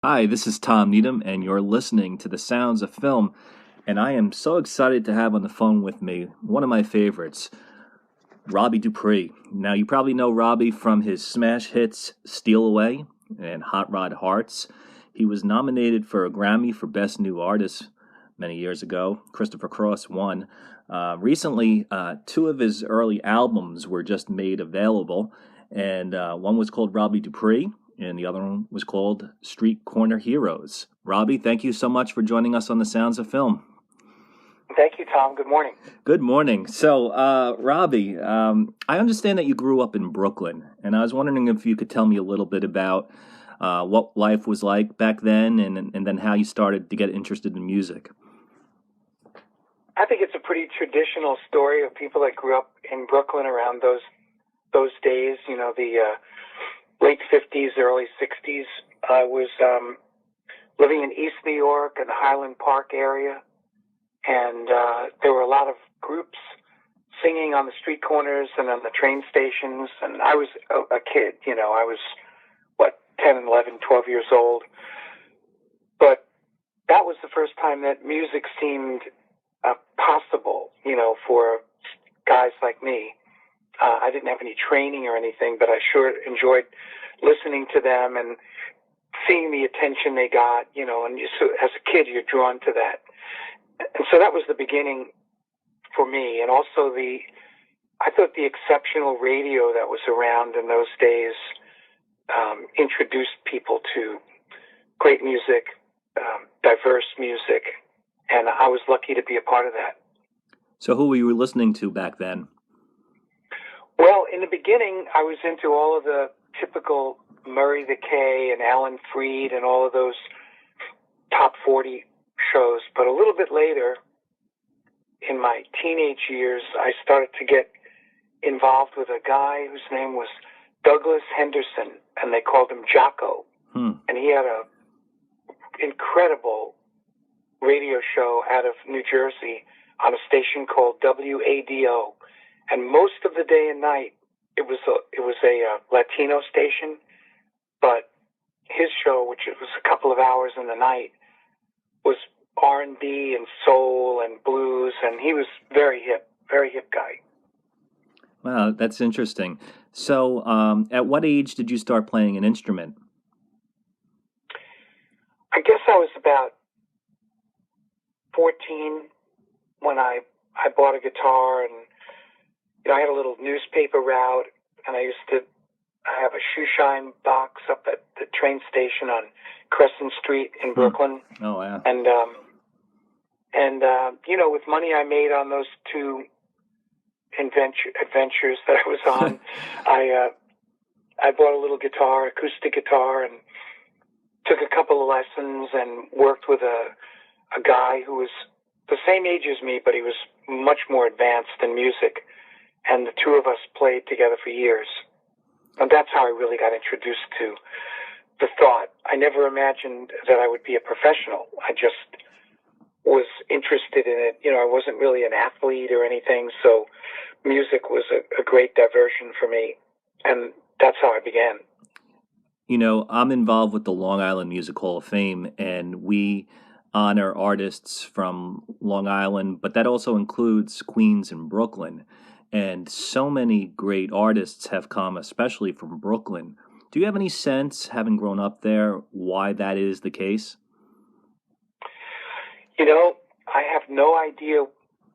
Hi, this is Tom Needham, and you're listening to the Sounds of Film. And I am so excited to have on the phone with me one of my favorites, Robbie Dupree. Now, you probably know Robbie from his smash hits Steal Away and Hot Rod Hearts. He was nominated for a Grammy for Best New Artist many years ago. Christopher Cross won. Recently, two of his early albums were just made available, and one was called Robbie Dupree, and the other one was called Street Corner Heroes. Robbie, thank you so much for joining us on the Sounds of Film. Thank you, Tom. Good morning. Good morning. So, Robbie, I understand that you grew up in Brooklyn, and I was wondering if you could tell me a little bit about what life was like back then, and then how you started to get interested in music. I think it's a pretty traditional story of people that grew up in Brooklyn around those days. You know, the late '50s, early '60s. I was living in East New York in the Highland Park area, and there were a lot of groups singing on the street corners and on the train stations. And I was a kid. You know, I was 10, 11, 12 years old. But that was the first time that music seemed possible, you know, for guys like me. I didn't have any training or anything, but I sure enjoyed listening to them and seeing the attention they got, you know, and so as a kid, you're drawn to that. And so that was the beginning for me. And also I thought the exceptional radio that was around in those days introduced people to great music, diverse music, and I was lucky to be a part of that. So who were you listening to back then? Well, in the beginning, I was into all of the typical Murray the K and Alan Freed and all of those top 40 shows. But a little bit later, in my teenage years, I started to get involved with a guy whose name was Douglas Henderson, and they called him Jocko. And he had a incredible radio show out of New Jersey on a station called WADO. And most of the day and night, it was a Latino station, but his show, which was a couple of hours in the night, was R&B and soul and blues, and he was very hip guy. Wow, that's interesting. So, at what age did you start playing an instrument? I guess I was about 14 when I bought a guitar, and you know, I had a little newspaper route, and I used to have a shoe shine box up at the train station on Crescent Street in Brooklyn. Oh, wow. And you know, with money I made on those two adventures that I was on, I bought a little guitar, acoustic guitar, and took a couple of lessons and worked with a guy who was the same age as me, but he was much more advanced in music. And the two of us played together for years. And that's how I really got introduced to the thought. I never imagined that I would be a professional. I just was interested in it. You know, I wasn't really an athlete or anything, so music was a great diversion for me. And that's how I began. You know, I'm involved with the Long Island Music Hall of Fame, and we honor artists from Long Island, but that also includes Queens and Brooklyn. And so many great artists have come, especially from Brooklyn. Do you have any sense, having grown up there, why that is the case? You know, I have no idea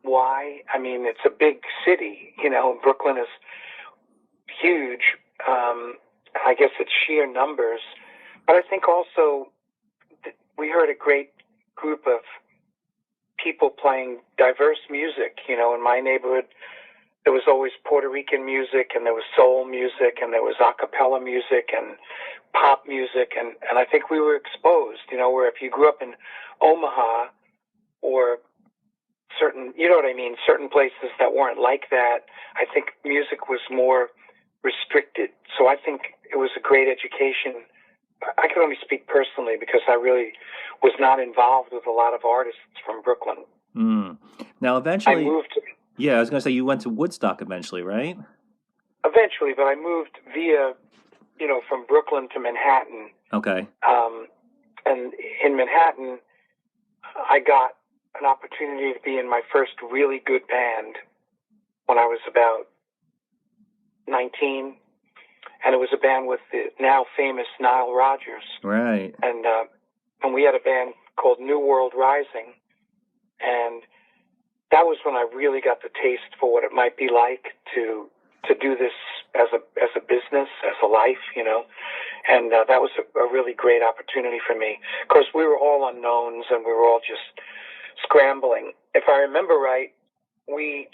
why. I mean, it's a big city. You know, Brooklyn is huge. I guess it's sheer numbers. But I think also we heard a great group of people playing diverse music. You know, in my neighborhood, there was always Puerto Rican music, and there was soul music, and there was a cappella music and pop music. And I think we were exposed, you know, where if you grew up in Omaha or certain, you know what I mean, certain places that weren't like that, I think music was more restricted. So I think it was a great education. I can only speak personally because I really was not involved with a lot of artists from Brooklyn. Now, eventually, I moved. Yeah, I was going to say you went to Woodstock eventually, right? Eventually, but I moved via, you know, from Brooklyn to Manhattan. Okay. in Manhattan, I got an opportunity to be in my first really good band when I was about 19, and it was a band with the now famous Nile Rodgers. Right. And we had a band called New World Rising, and that was when I really got the taste for what it might be like to do this as a business, as a life, you know. And that was a really great opportunity for me. Of course, we were all unknowns, and we were all just scrambling. If I remember right, we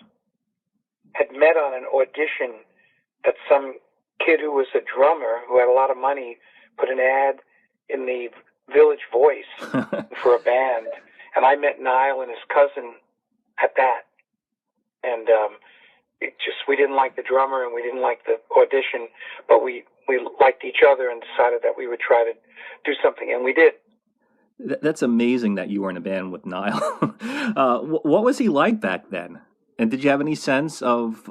had met on an audition that some kid who was a drummer who had a lot of money put an ad in the Village Voice for a band, and I met Nile and his cousin at that. And we didn't like the drummer and we didn't like the audition, but we liked each other and decided that we would try to do something, and we did. That's amazing that you were in a band with Nile. What was he like back then? And did you have any sense of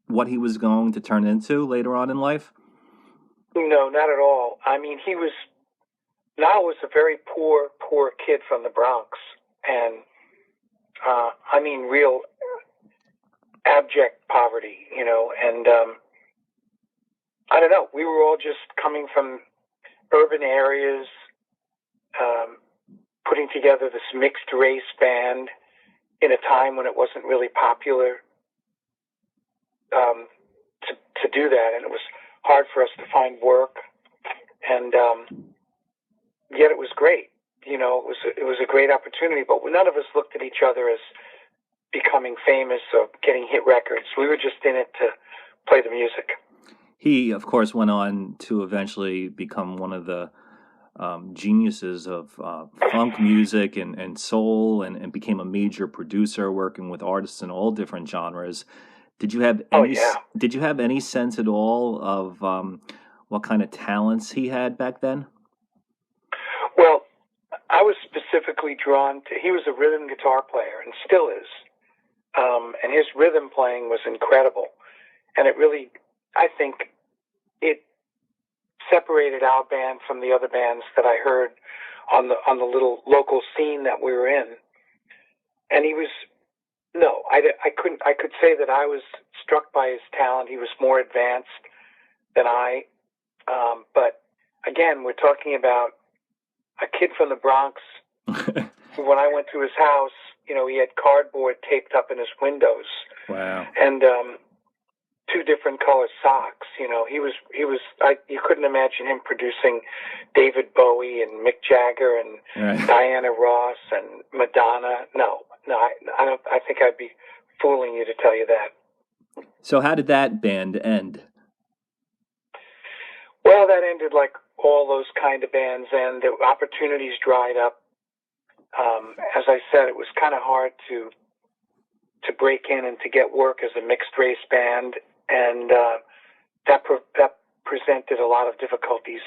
what he was going to turn into later on in life? No, not at all. I mean, Nile was a very poor kid from the Bronx, and I mean, real abject poverty, you know, and I don't know, we were all just coming from urban areas, putting together this mixed race band in a time when it wasn't really popular to do that, and it was hard for us to find work, and yet it was great. You know, it was a great opportunity, but none of us looked at each other as becoming famous or getting hit records. We were just in it to play the music. He, of course, went on to eventually become one of the geniuses of funk music and soul, and became a major producer, working with artists in all different genres. Did you have any? Did you have any sense at all of what kind of talents he had back then? Well, I was specifically drawn to. He was a rhythm guitar player and still is, and his rhythm playing was incredible. And it really, I think, it separated our band from the other bands that I heard on the little local scene that we were in. And he was. No, I could say that I was struck by his talent. He was more advanced than I. But again, we're talking about a kid from the Bronx. When I went to his house, you know, he had cardboard taped up in his windows. Wow. And two different color socks. You know, you couldn't imagine him producing David Bowie and Mick Jagger and Diana Ross and Madonna. No, I don't. I think I'd be fooling you to tell you that. So how did that band end? Well, that ended like all those kind of bands, and the opportunities dried up. As I said, it was kind of hard to break in and to get work as a mixed race band, and that presented a lot of difficulties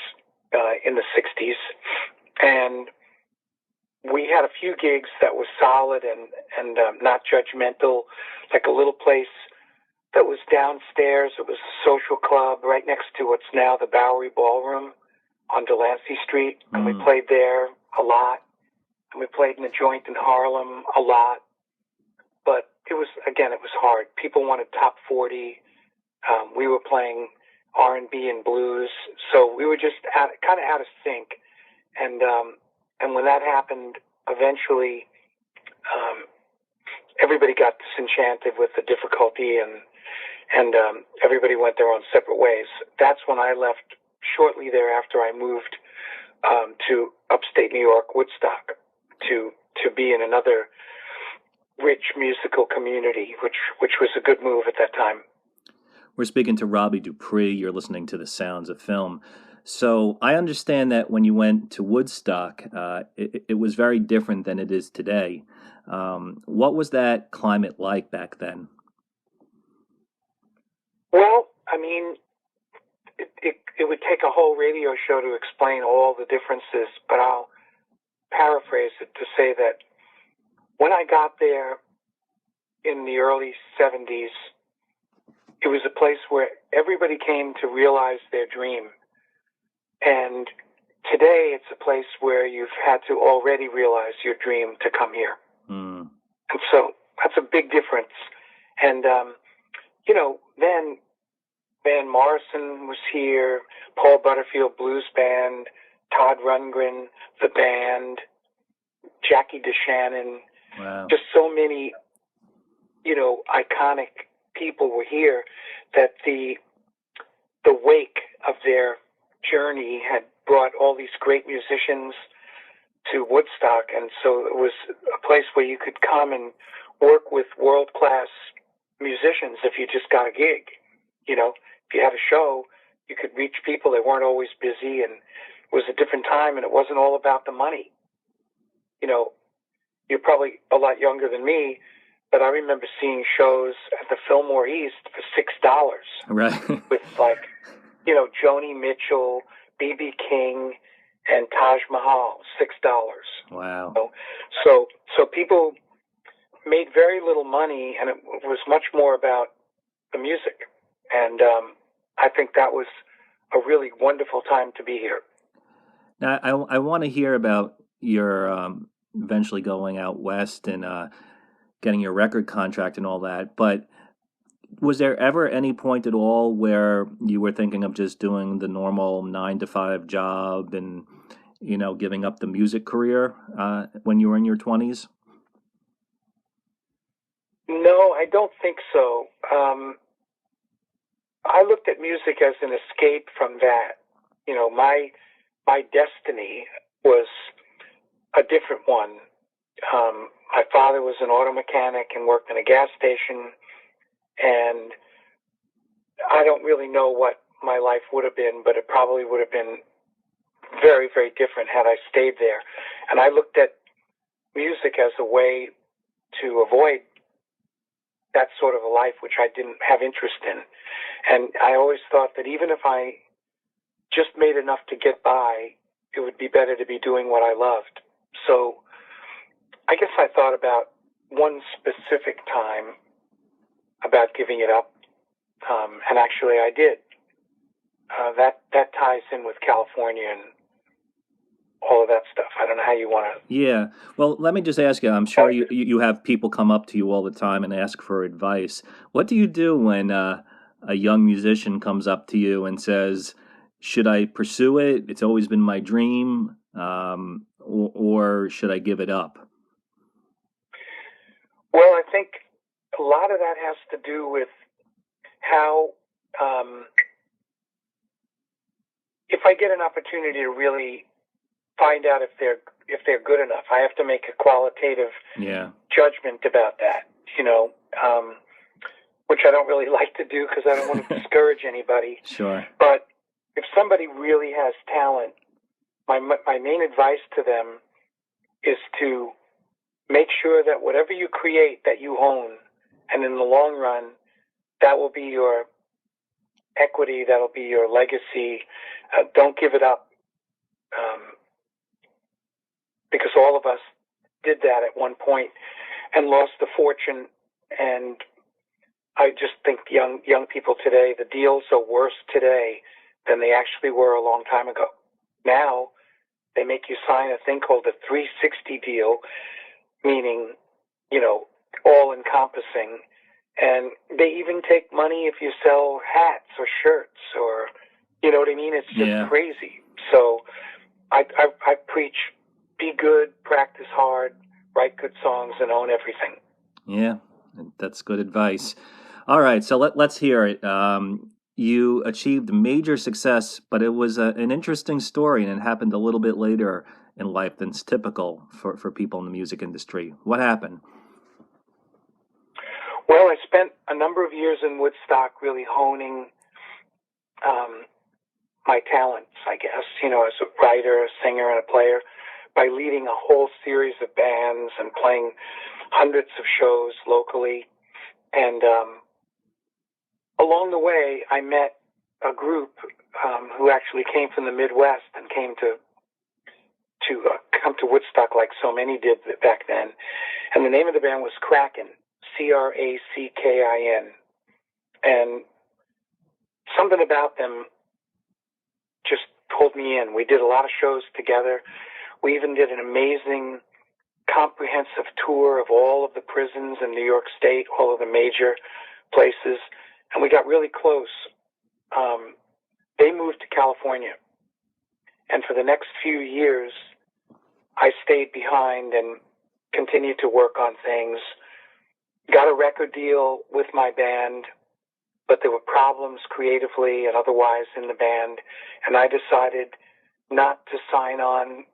in the '60s. And we had a few gigs that were solid and not judgmental, like a little place that was downstairs. It was a social club right next to what's now the Bowery Ballroom on Delancey Street, and we played there a lot. And we played in a joint in Harlem a lot. But it was hard. People wanted top 40. We were playing R&B and blues, so we were just kind of out of sync. And when that happened, eventually everybody got disenchanted with the difficulty, and everybody went their own separate ways. That's when I left. Shortly thereafter, I moved to upstate New York, Woodstock, to be in another rich musical community, which was a good move at that time. We're speaking to Robbie Dupree. You're listening to The Sounds of Film. So I understand that when you went to Woodstock, it was very different than it is today. What was that climate like back then? Well, I mean, it would take a whole radio show to explain all the differences, but I'll paraphrase it to say that when I got there in the early 70s, it was a place where everybody came to realize their dream. And today it's a place where you've had to already realize your dream to come here. Mm. And so that's a big difference. And, then Van Morrison was here, Paul Butterfield Blues Band, Todd Rundgren, the band, Jackie DeShannon. Wow. Just so many, iconic people were here that the wake of their journey had brought all these great musicians to Woodstock. And so it was a place where you could come and work with world-class musicians if you just got a gig. If you had a show, you could reach people. They weren't always busy, and it was a different time, and it wasn't all about the money. You're probably a lot younger than me, but I remember seeing shows at the Fillmore East for $6. Right. With Joni Mitchell, B.B. King, and Taj Mahal, $6. Wow. So people made very little money, and it was much more about the music. And I think that was a really wonderful time to be here. Now, I want to hear about your eventually going out west and getting your record contract and all that. But was there ever any point at all where you were thinking of just doing the normal 9-to-5 job and, giving up the music career when you were in your 20s? No, I don't think so. I looked at music as an escape from that. My destiny was a different one. My father was an auto mechanic and worked in a gas station, and I don't really know what my life would have been, but it probably would have been very, very different had I stayed there. And I looked at music as a way to avoid that sort of a life, which I didn't have interest in. And I always thought that even if I just made enough to get by, it would be better to be doing what I loved. So I guess I thought about one specific time about giving it up, and actually I did. That ties in with California and all of that stuff. I don't know how you want to. Yeah. Well, let me just ask you, I'm sure you have people come up to you all the time and ask for advice. What do you do when a young musician comes up to you and says, should I pursue it? It's always been my dream. Or should I give it up? Well, I think a lot of that has to do with how, if I get an opportunity to really find out if they're good enough, I have to make a qualitative judgment about that, which I don't really like to do because I don't want to discourage anybody. Sure. But if somebody really has talent, my main advice to them is to make sure that whatever you create that you own, and in the long run, that will be your equity, that'll be your legacy. Don't give it up, because all of us did that at one point and lost a fortune. And I just think young people today, the deals are worse today than they actually were a long time ago. Now, they make you sign a thing called a 360 deal, meaning, all encompassing. And they even take money if you sell hats or shirts or, you know what I mean? It's just crazy. So I preach, be good, practice hard, write good songs, and own everything. Yeah, that's good advice. All right, so let's hear it. You achieved major success, but it was an interesting story, and it happened a little bit later in life than's typical for people in the music industry. What happened? Well, I spent a number of years in Woodstock really honing my talents, I guess, as a writer, a singer, and a player, by leading a whole series of bands and playing hundreds of shows locally. And along the way, I met a group who actually came from the Midwest and came to come to Woodstock like so many did back then. And the name of the band was Kraken, Crackkin. And something about them just pulled me in. We did a lot of shows together. We even did an amazing comprehensive tour of all of the prisons in New York State, all of the major places, and we got really close. They moved to California, and for the next few years, I stayed behind and continued to work on things. Got a record deal with my band, but there were problems creatively and otherwise in the band, and I decided not to sign on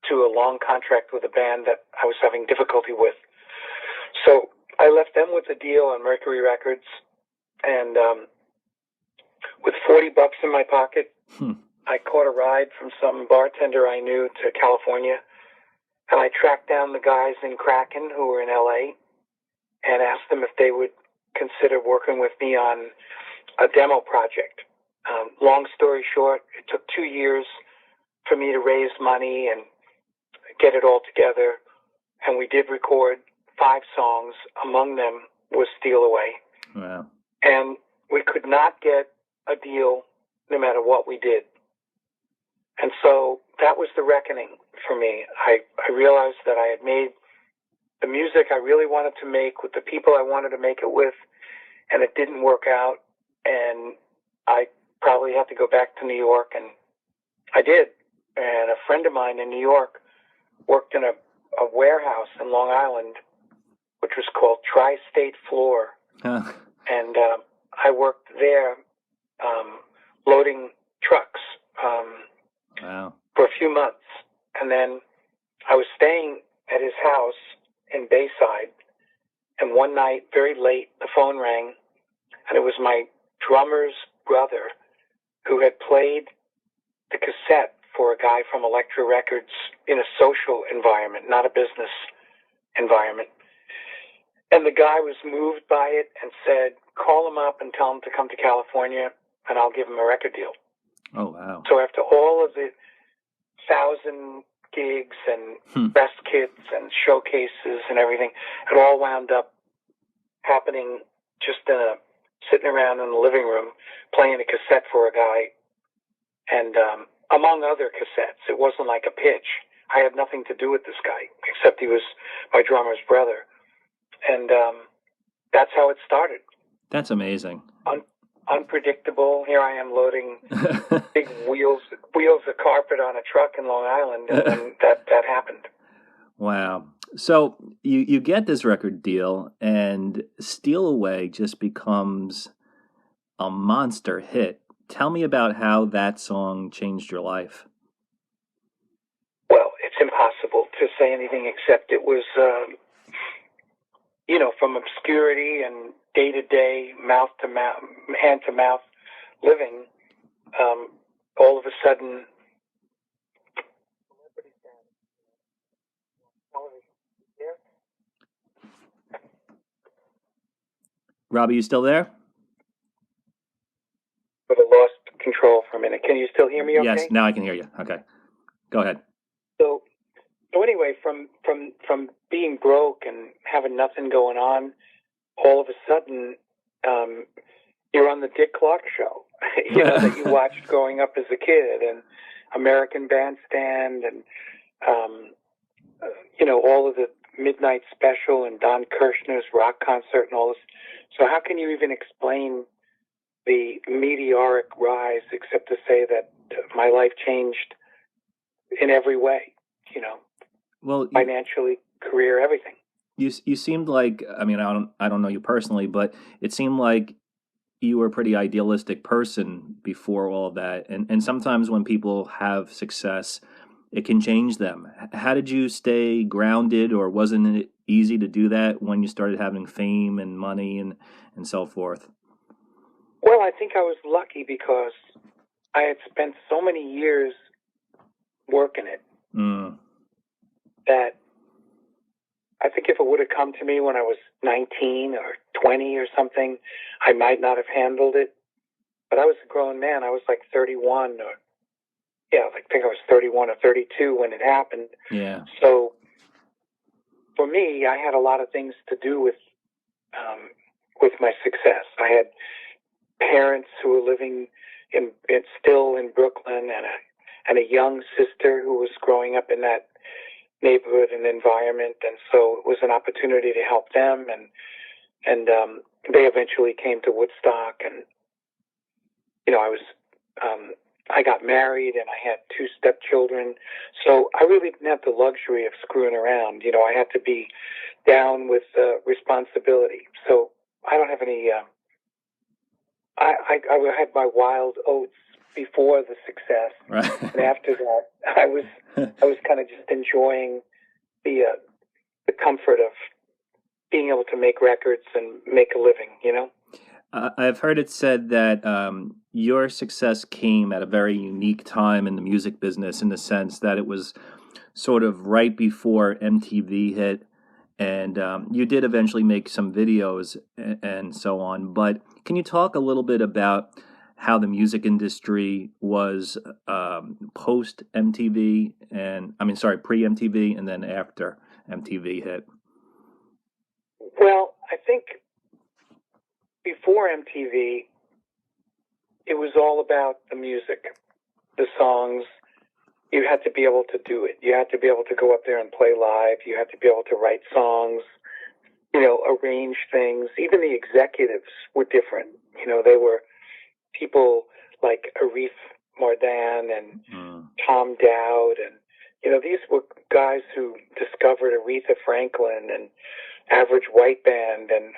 to a long contract with a band that I was having difficulty with. So I left them with a deal on Mercury Records, and with $40 in my pocket, I caught a ride from some bartender I knew to California, and I tracked down the guys in Kraken who were in LA and asked them if they would consider working with me on a demo project. Long story short, it took 2 years for me to raise money and get it all together, and we did record 5 songs. Among them was Steal Away. Wow. And we could not get a deal no matter what we did. And so that was the reckoning for me. I realized that I had made the music I really wanted to make with the people I wanted to make it with, and it didn't work out, and I probably had to go back to New York, and I did. And a friend of mine in New York worked in a warehouse in Long Island, which was called Tri-State Floor. Huh. And I worked there loading trucks Wow. for a few months. And then I was staying at his house in Bayside, and one night, very late, the phone rang, and it was my drummer's brother who had played the cassette for a guy from Elektra Records in a social environment, not a business environment. And the guy was moved by it and said, call him up and tell him to come to California, and I'll give him a record deal. Oh, wow. So after all of the 1,000 gigs and press kits and showcases and everything, it all wound up happening just sitting around in the living room playing a cassette for a guy, and among other cassettes. It wasn't like a pitch. I had nothing to do with this guy, except he was my drummer's brother. And that's how it started. That's amazing. Unpredictable. Here I am loading big wheels of carpet on a truck in Long Island, and that happened. Wow. So you get this record deal, and Steal Away just becomes a monster hit. Tell me about how that song changed your life. Well, it's impossible to say anything except it was, from obscurity and day-to-day, mouth-to-mouth, hand-to-mouth living, all of a sudden, Robbie, you still there? But I lost control for a minute. Can you still hear me okay? Yes, now I can hear you. Okay. Go ahead. So anyway, from being broke and having nothing going on, all of a sudden, you're on the Dick Clark show, that you watched growing up as a kid, and American Bandstand, and all of the Midnight Special and Don Kirshner's rock concert and all this. So how can you even explain the meteoric rise except to say that my life changed in every way, well, financially, career, everything. You seemed like, I mean, I don't know you personally, but it seemed like you were a pretty idealistic person before all of that. And sometimes when people have success, it can change them. How did you stay grounded, or wasn't it easy to do that when you started having fame and money and so forth? Well, I think I was lucky because I had spent so many years working it that I think if it would have come to me when I was 19 or 20 or something, I might not have handled it. But I was a grown man. I was like 31 I think I was 31 or 32 when it happened. Yeah. So for me, I had a lot of things to do with my success. I had parents who were living still in Brooklyn, and and a young sister who was growing up in that neighborhood and environment, and so it was an opportunity to help them, and they eventually came to Woodstock, and I got married and I had 2 stepchildren, so I really didn't have the luxury of screwing around. I had to be down with responsibility. So I don't have any. I had my wild oats before the success, right. and after that, I was kind of just enjoying the comfort of being able to make records and make a living. I've heard it said that your success came at a very unique time in the music business, in the sense that it was sort of right before MTV hit, and you did eventually make some videos and so on. But can you talk a little bit about how the music industry was post MTV, pre MTV, and then after MTV hit? Well, I think before MTV, it was all about the music, the songs. You had to be able to do it. You had to be able to go up there and play live. You had to be able to write songs, arrange things. Even the executives were different. They were people like Arif Mardin and Tom Dowd, and these were guys who discovered Aretha Franklin and Average White Band, and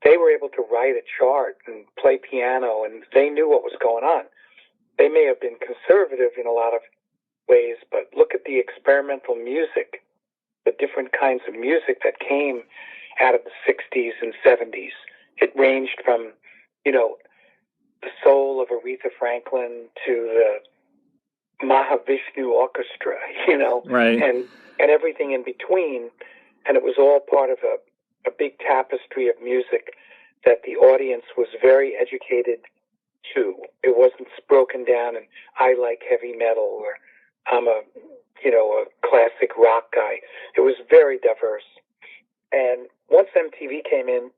they were able to write a chart and play piano, and they knew what was going on. They may have been conservative in a lot of ways, but look at the experimental music, the different kinds of music that came out of the 60s and 70s. It ranged from, the soul of Aretha Franklin to the Mahavishnu Orchestra, Right. and everything in between. And it was all part of a big tapestry of music that the audience was very educated to. It wasn't broken down and I like heavy metal, or I'm a classic rock guy. It was very diverse. And once MTV came in,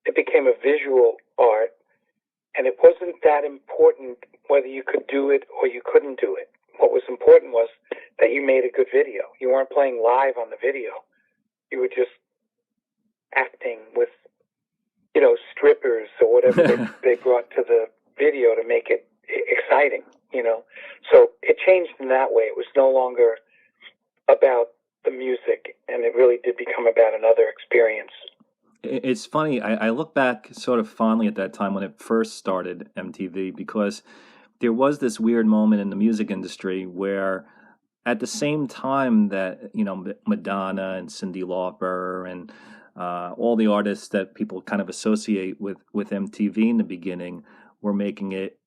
it became a visual art, and it wasn't that important whether you could do it or you couldn't do it. What was important was that you made a good video. You weren't playing live on the video. You were just acting with, strippers or whatever they brought to the video to make it exciting, So it changed in that way. It was no longer about the music, and it really did become about another experience. It's funny. I look back sort of fondly at that time when it first started, MTV, because there was this weird moment in the music industry where, at the same time that Madonna and Cyndi Lauper and all the artists that people kind of associate with MTV in the beginning were making it.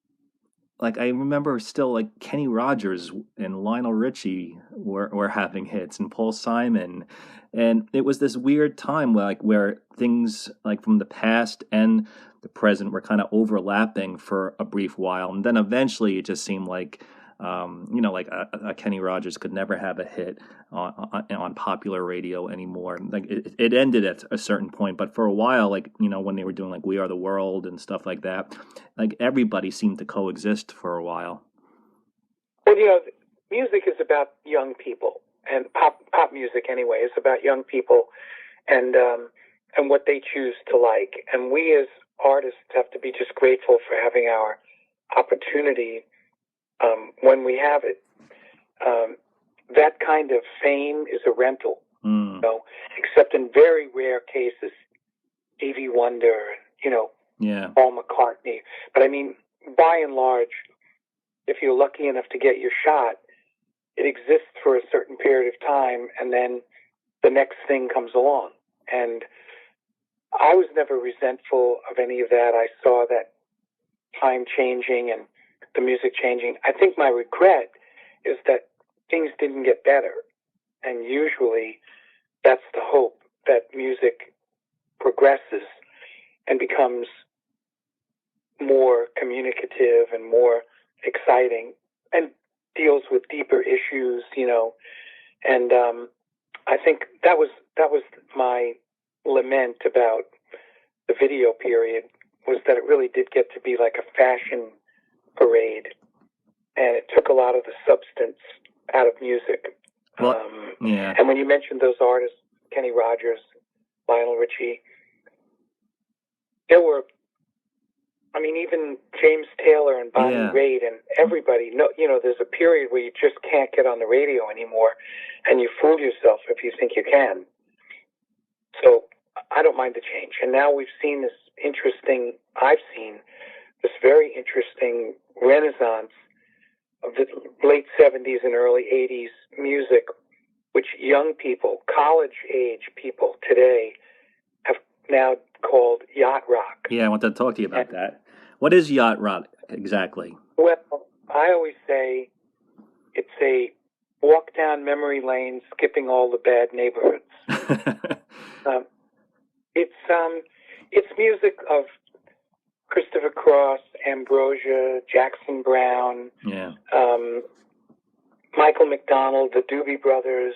Like, I remember still, like, Kenny Rogers and Lionel Richie were having hits, and Paul Simon, and it was this weird time where things like from the past and the present were kind of overlapping for a brief while, and then eventually it just seemed like like a Kenny Rogers could never have a hit on popular radio anymore. Like it ended at a certain point, but for a while, when they were doing like We Are the World and stuff like that, like everybody seemed to coexist for a while. Well, music is about young people, and pop music anyway is about young people and what they choose to like. And we as artists have to be just grateful for having our opportunity when we have it. That kind of fame is a rental, except in very rare cases, Stevie Wonder, Paul McCartney. But I mean, by and large, if you're lucky enough to get your shot, it exists for a certain period of time, and then the next thing comes along. And I was never resentful of any of that. I saw that time changing and the music changing. I think my regret is that things didn't get better. And usually that's the hope, that music progresses and becomes more communicative and more exciting and deals with deeper issues, And I think that was my lament about the video period, was that it really did get to be like a fashion parade, and it took a lot of the substance out of music. Well, yeah. And when you mentioned those artists, Kenny Rogers, Lionel Richie, there were, I mean, even James Taylor and Bonnie Raitt and everybody. No, you know, there's a period where you just can't get on the radio anymore, and you fool yourself if you think you can. So I don't mind the change. And now we've seen this I've seen this very interesting renaissance of the late 70s and early 80s music, which young people, college-age people today have now called yacht rock. Yeah, I want to talk to you about that. What is yacht rock exactly? Well, I always say it's a walk down memory lane, skipping all the bad neighborhoods. It's music of Christopher Cross, Ambrosia, Jackson Browne, Michael McDonald, the Doobie Brothers,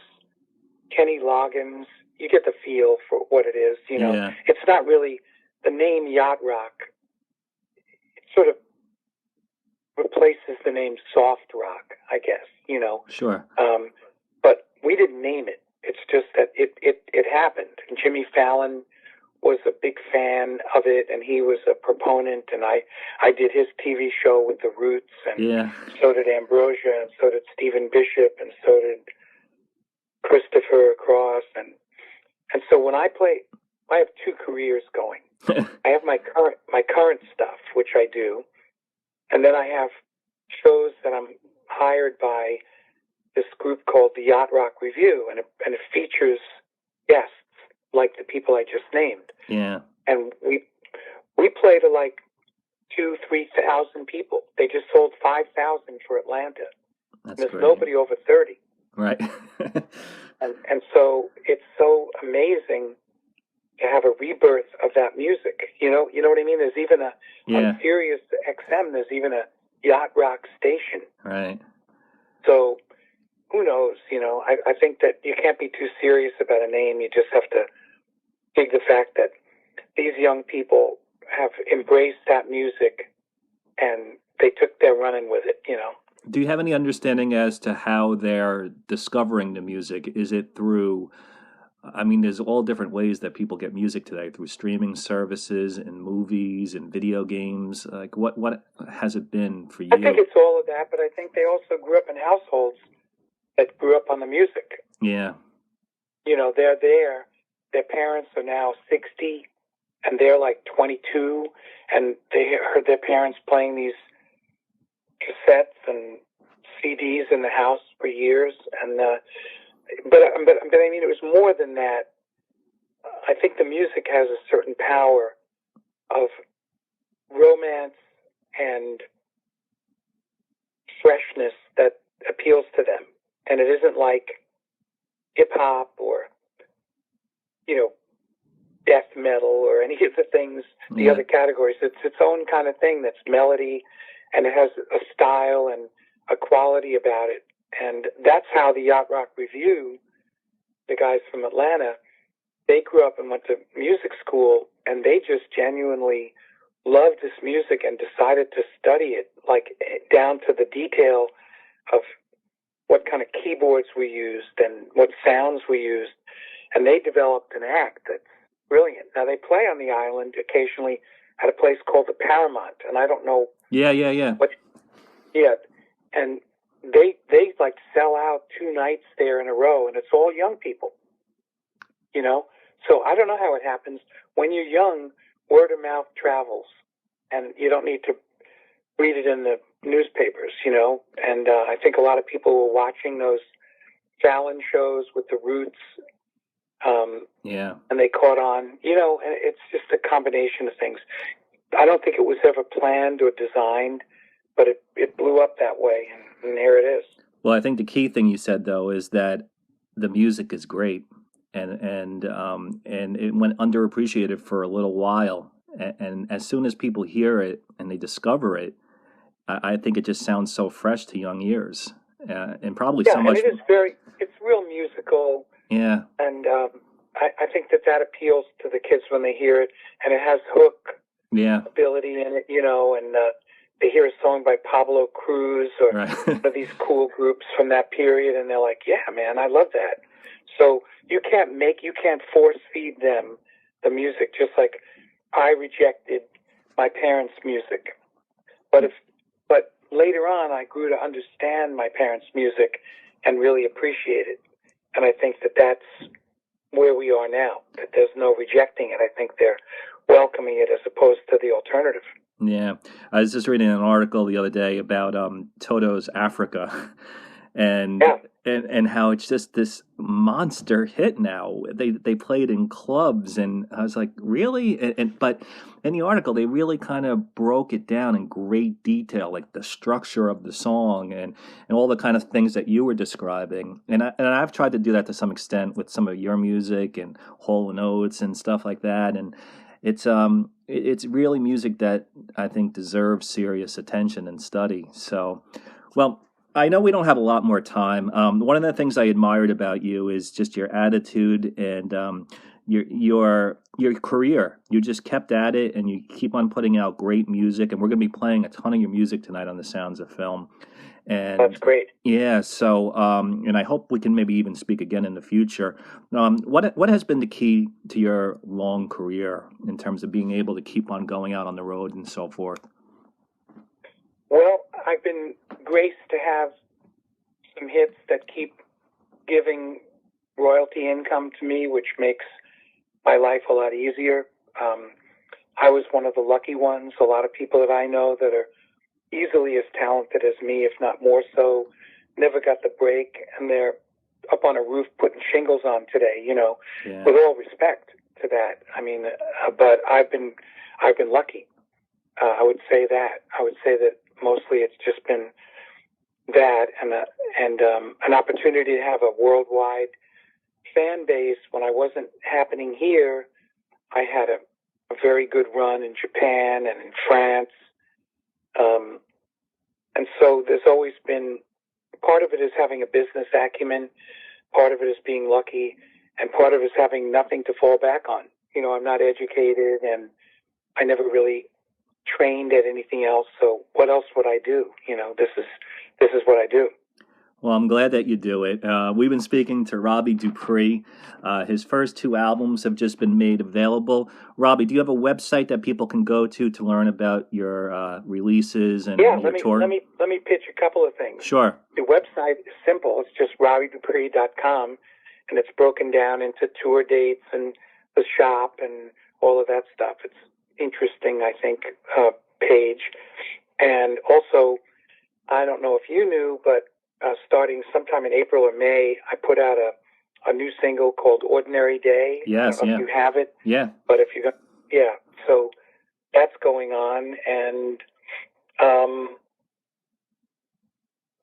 Kenny Loggins. You get the feel for what it is. You know, It's not really the name yacht rock. It sort of replaces the name soft rock, I guess. You know. Sure. But we didn't name it. It's just that it happened. And Jimmy Fallon was a big fan of it, and he was a proponent, and I did his TV show with the Roots, and so did Ambrosia, and so did Stephen Bishop, and so did Christopher Cross, and so when I play, I have two careers going. I have my current stuff, which I do, and then I have shows that I'm hired by this group called the Yacht Rock Review, and it features guests like the people I just named. Yeah. And we play to like 2,000-3,000 people. They just sold 5,000 for Atlanta. There's great. Nobody over 30. Right. and so it's so amazing to have a rebirth of that music. You know what I mean? There's even on Sirius XM, there's even a yacht rock station. Right. So who knows? You know, I think that you can't be too serious about a name. You just have to dig the fact that these young people have embraced that music and they they're running with it, you know. Do you have any understanding as to how they're discovering the music? Is it through, I mean, there's all different ways that people get music today, through streaming services and movies and video games. Like, what has it been for you? I think it's all of that, but I think they also grew up in households that grew up on the music. Yeah. You know, they're there. Their parents are now 60, and they're like 22, and they heard their parents playing these cassettes and CDs in the house for years. And but I mean, it was more than that. I think the music has a certain power of romance and freshness that appeals to them. And it isn't like hip-hop or, you know, death metal or any of the things, the other categories. It's its own kind of thing that's melody, and it has a style and a quality about it. And that's how the Yacht Rock Review, the guys from Atlanta, they grew up and went to music school, and they just genuinely loved this music and decided to study it, like down to the detail of what kind of keyboards we used and what sounds we used. And they developed an act that's brilliant. Now, they play on the island occasionally at a place called the Paramount, and I don't know. Yeah. And they like sell out 2 nights there in a row, and it's all young people, you know? So I don't know how it happens. When you're young, word of mouth travels, and you don't need to read it in the newspapers, you know? And I think a lot of people were watching those Fallon shows with the Roots, and they caught on, you know, and it's just a combination of things. I don't think it was ever planned or designed, but it blew up that way, and there it is. Well, I think the key thing you said, though, is that the music is great, and it went underappreciated for a little while, and as soon as people hear it and they discover it, I think it just sounds so fresh to young ears, and probably so much. Yeah, and it's real musical. Yeah. And I think that appeals to the kids when they hear it, and it has hook ability in it, you know, and they hear a song by Pablo Cruz or Right. one of these cool groups from that period, and they're like, yeah, man, I love that. So you can't force feed them the music, just like I rejected my parents' music. But later on, I grew to understand my parents' music and really appreciate it. And I think that that's where we are now, that there's no rejecting it. I think they're welcoming it as opposed to the alternative. Yeah, I was just reading an article the other day about Toto's Africa, and Yeah. and how it's just this monster hit now. They play it in clubs, and I was like, really? But in the article, they really kind of broke it down in great detail, like the structure of the song and all the kind of things that you were describing. And I've tried to do that to some extent with some of your music and Hall & Oates and stuff like that, and it's really music that I think deserves serious attention and study. So, well, I know we don't have a lot more time. One of the things I admired about you is just your attitude and your career. You just kept at it, and you keep on putting out great music. And we're going to be playing a ton of your music tonight on the Sounds of Film. And that's great. Yeah. So, and I hope we can maybe even speak again in the future. What has been the key to your long career in terms of being able to keep on going out on the road and so forth? Well, I've been graced to have some hits that keep giving royalty income to me, which makes my life a lot easier. I was one of the lucky ones. A lot of people that I know that are easily as talented as me, if not more so, never got the break, and they're up on a roof putting shingles on today, Yeah. with all respect to that. I mean, but I've been lucky. I would say that. I would say that mostly it's just been that and an opportunity to have a worldwide fan base. When I wasn't happening here, I had a very good run in Japan and in France. And so there's always been, part of it is having a business acumen, part of it is being lucky, and part of it is having nothing to fall back on. I'm not educated, and I never really trained at anything else. So what else would I do? This is what I do. Well, I'm glad that you do it. We've been speaking to Robbie Dupree. His first 2 albums have just been made available. Robbie, do you have a website that people can go to learn about your releases and your tour? Let me pitch a couple of things. Sure. The website is simple. It's just RobbieDupree.com, and it's broken down into tour dates and the shop and all of that stuff. It's interesting, I think, page. And also, I don't know if you knew, but starting sometime in April or May, I put out a new single called Ordinary Day. Yes, I don't know if you have it. Yeah. But if you're so that's going on, and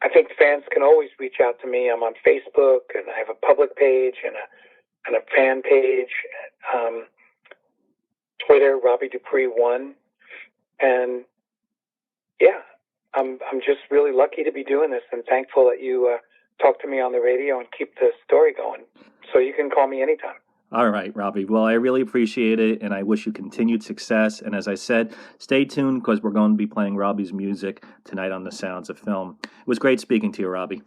I think fans can always reach out to me. I'm on Facebook, and I have a public page and a fan page. Twitter, Robbie Dupree 1, and yeah. I'm just really lucky to be doing this, and thankful that you talk to me on the radio and keep the story going. So you can call me anytime. All right, Robbie. Well, I really appreciate it, and I wish you continued success. And as I said, stay tuned because we're going to be playing Robbie's music tonight on the Sounds of Film. It was great speaking to you, Robbie.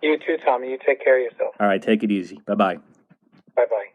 You too, Tommy. You take care of yourself. All right, take it easy. Bye-bye. Bye-bye.